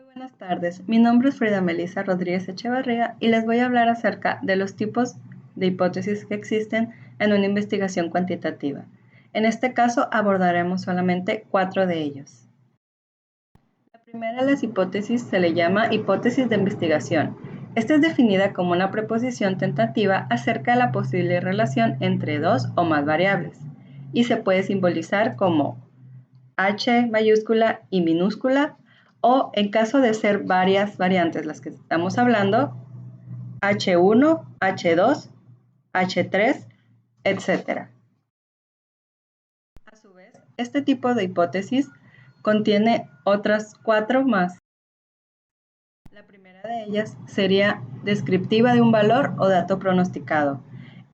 Muy buenas tardes, mi nombre es Frida Melissa Rodríguez Echevarría y les voy a hablar acerca de los tipos de hipótesis que existen en una investigación cuantitativa. En este caso abordaremos solamente 4 de ellos. La primera de las hipótesis se le llama hipótesis de investigación. Esta es definida como una proposición tentativa acerca de la posible relación entre dos o más variables y se puede simbolizar como H mayúscula y minúscula, o en caso de ser varias variantes las que estamos hablando, H1, H2, H3, etc. A su vez, este tipo de hipótesis contiene otras 4 más. La primera de ellas sería descriptiva de un valor o dato pronosticado.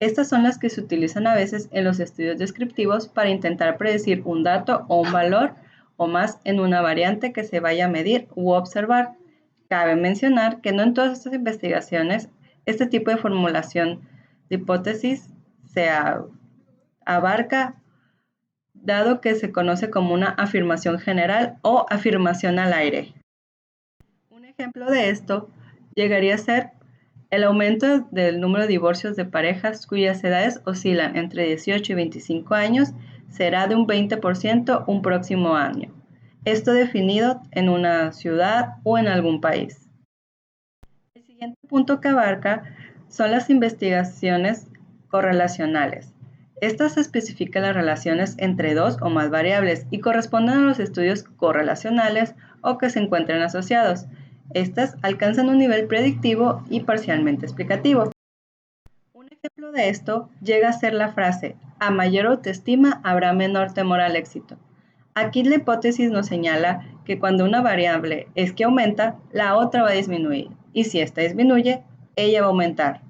Estas son las que se utilizan a veces en los estudios descriptivos para intentar predecir un dato o un valor o más en una variante que se vaya a medir u observar. Cabe mencionar que no en todas estas investigaciones este tipo de formulación de hipótesis se abarca, dado que se conoce como una afirmación general o afirmación al aire. Un ejemplo de esto llegaría a ser el aumento del número de divorcios de parejas cuyas edades oscilan entre 18 y 25 años será de un 20% un próximo año. Esto definido en una ciudad o en algún país. El siguiente punto que abarca son las investigaciones correlacionales. Estas especifican las relaciones entre dos o más variables y corresponden a los estudios correlacionales o que se encuentren asociados. Estas alcanzan un nivel predictivo y parcialmente explicativo. Un ejemplo de esto llega a ser la frase: a mayor autoestima habrá menor temor al éxito. Aquí la hipótesis nos señala que cuando una variable es que aumenta, la otra va a disminuir, y si esta disminuye, ella va a aumentar.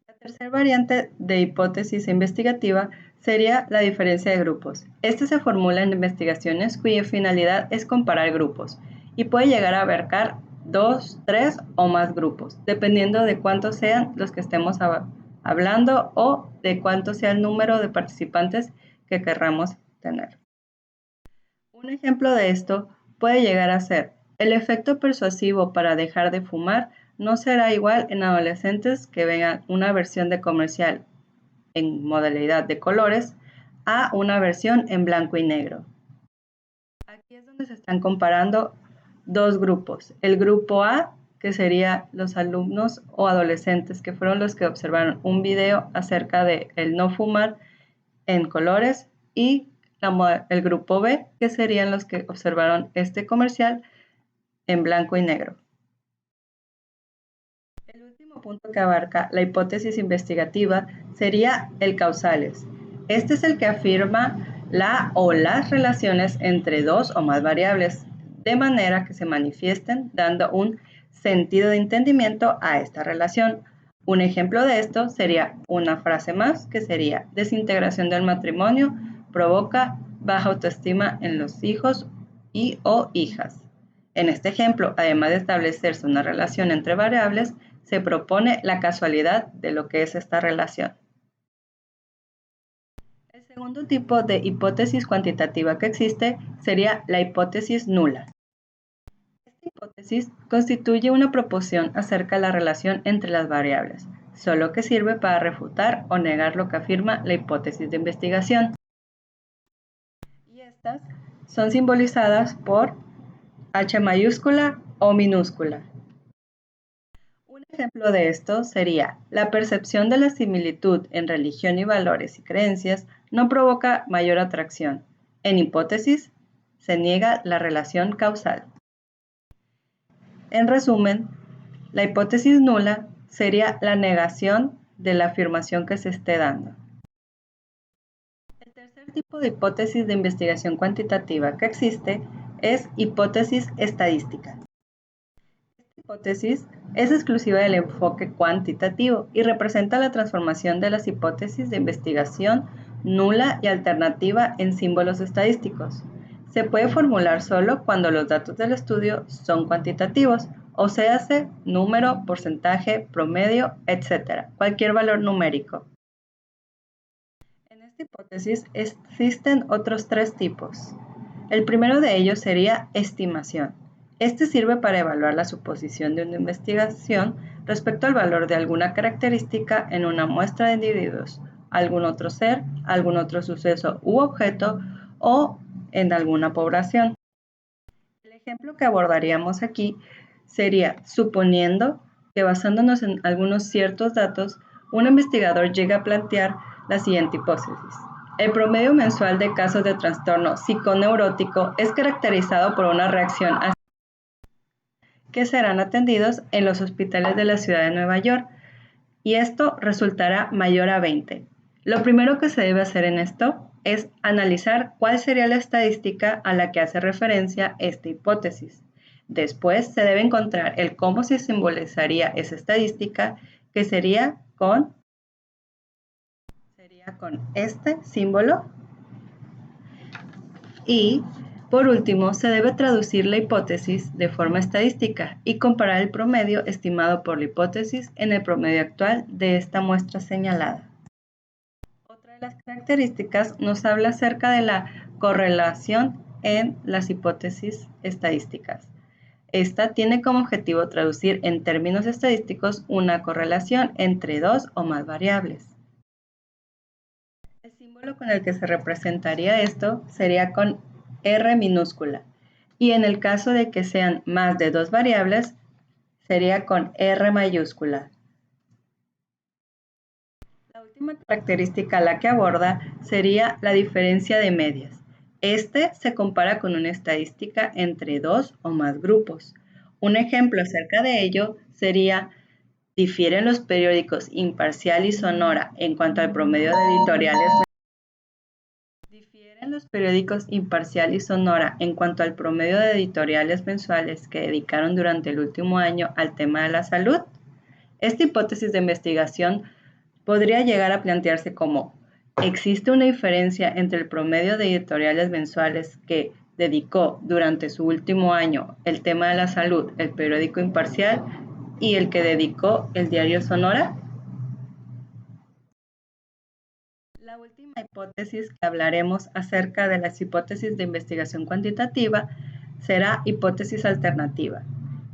La tercera variante de hipótesis investigativa sería la diferencia de grupos. Esta se formula en investigaciones cuya finalidad es comparar grupos y puede llegar a abarcar 2, 3 o más grupos, dependiendo de cuántos sean los que estemos hablando o de cuánto sea el número de participantes que querramos tener. Un ejemplo de esto puede llegar a ser: el efecto persuasivo para dejar de fumar no será igual en adolescentes que vean una versión de comercial en modalidad de colores a una versión en blanco y negro. Aquí es donde se están comparando dos grupos. El grupo A, que sería los alumnos o adolescentes que fueron los que observaron un video acerca de el no fumar en colores, y el grupo B, que serían los que observaron este comercial en blanco y negro. El último punto que abarca la hipótesis investigativa sería el causales. Este es el que afirma la o las relaciones entre dos o más variables, de manera que se manifiesten dando un sentido de entendimiento a esta relación. Un ejemplo de esto sería una frase más, que sería: desintegración del matrimonio provoca baja autoestima en los hijos y o hijas. En este ejemplo, además de establecerse una relación entre variables, se propone la casualidad de lo que es esta relación. El segundo tipo de hipótesis cuantitativa que existe sería la hipótesis nula. Esta hipótesis constituye una proposición acerca de la relación entre las variables, solo que sirve para refutar o negar lo que afirma la hipótesis de investigación. Y estas son simbolizadas por H mayúscula o minúscula. Un ejemplo de esto sería: la percepción de la similitud en religión y valores y creencias no provoca mayor atracción. En hipótesis, se niega la relación causal. En resumen, la hipótesis nula sería la negación de la afirmación que se esté dando. El tercer tipo de hipótesis de investigación cuantitativa que existe es hipótesis estadística. Esta hipótesis es exclusiva del enfoque cuantitativo y representa la transformación de las hipótesis de investigación nula y alternativa en símbolos estadísticos. Se puede formular solo cuando los datos del estudio son cuantitativos, o se hace número, porcentaje, promedio, etc., cualquier valor numérico. En esta hipótesis existen otros 3 tipos. El primero de ellos sería estimación. Este sirve para evaluar la suposición de una investigación respecto al valor de alguna característica en una muestra de individuos, algún otro ser, algún otro suceso u objeto o en alguna población. El ejemplo que abordaríamos aquí sería suponiendo que basándonos en algunos ciertos datos, un investigador llega a plantear la siguiente hipótesis. El promedio mensual de casos de trastorno psiconeurótico es caracterizado por una reacción que serán atendidos en los hospitales de la ciudad de Nueva York, y esto resultará mayor a 20. Lo primero que se debe hacer en esto es analizar cuál sería la estadística a la que hace referencia esta hipótesis. Después se debe encontrar el cómo se simbolizaría esa estadística, que sería con este símbolo. Y, por último, se debe traducir la hipótesis de forma estadística y comparar el promedio estimado por la hipótesis en el promedio actual de esta muestra señalada. Otra de las características nos habla acerca de la correlación en las hipótesis estadísticas. Esta tiene como objetivo traducir en términos estadísticos una correlación entre dos o más variables. El símbolo con el que se representaría esto sería con R minúscula, y en el caso de que sean más de dos variables, sería con R mayúscula. La última característica a la que aborda sería la diferencia de medias. Este se compara con una estadística entre dos o más grupos. Un ejemplo acerca de ello sería: difieren los periódicos Imparcial y Sonora en cuanto al promedio de editoriales. Difieren los periódicos Imparcial y Sonora en cuanto al promedio de editoriales mensuales que dedicaron durante el último año al tema de la salud. Esta hipótesis de investigación podría llegar a plantearse como: ¿existe una diferencia entre el promedio de editoriales mensuales que dedicó durante su último año el tema de la salud el periódico Imparcial y el que dedicó el diario Sonora? La última hipótesis que hablaremos acerca de las hipótesis de investigación cuantitativa será hipótesis alternativa.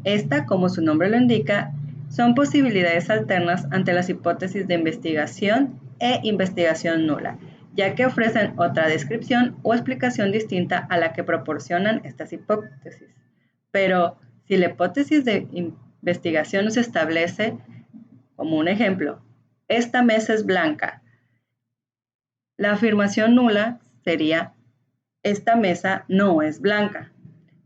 Esta, como su nombre lo indica, son posibilidades alternas ante las hipótesis de investigación e investigación nula, ya que ofrecen otra descripción o explicación distinta a la que proporcionan estas hipótesis. Pero si la hipótesis de investigación nos establece, como un ejemplo, esta mesa es blanca, la afirmación nula sería: esta mesa no es blanca.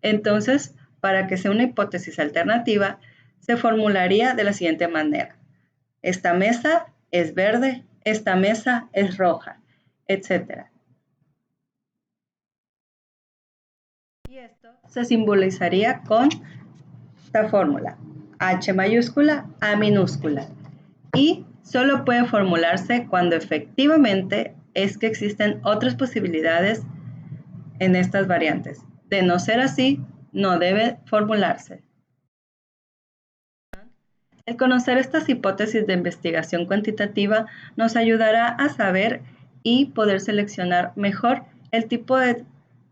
Entonces, para que sea una hipótesis alternativa, se formularía de la siguiente manera: esta mesa es verde, esta mesa es roja, etc. Y esto se simbolizaría con esta fórmula: H mayúscula, A minúscula. Y solo puede formularse cuando efectivamente es que existen otras posibilidades en estas variantes. De no ser así, no debe formularse. El conocer estas hipótesis de investigación cuantitativa nos ayudará a saber y poder seleccionar mejor el tipo de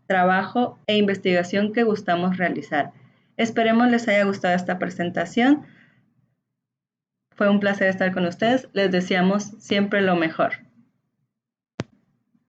trabajo e investigación que gustamos realizar. Esperemos les haya gustado esta presentación. Fue un placer estar con ustedes. Les deseamos siempre lo mejor.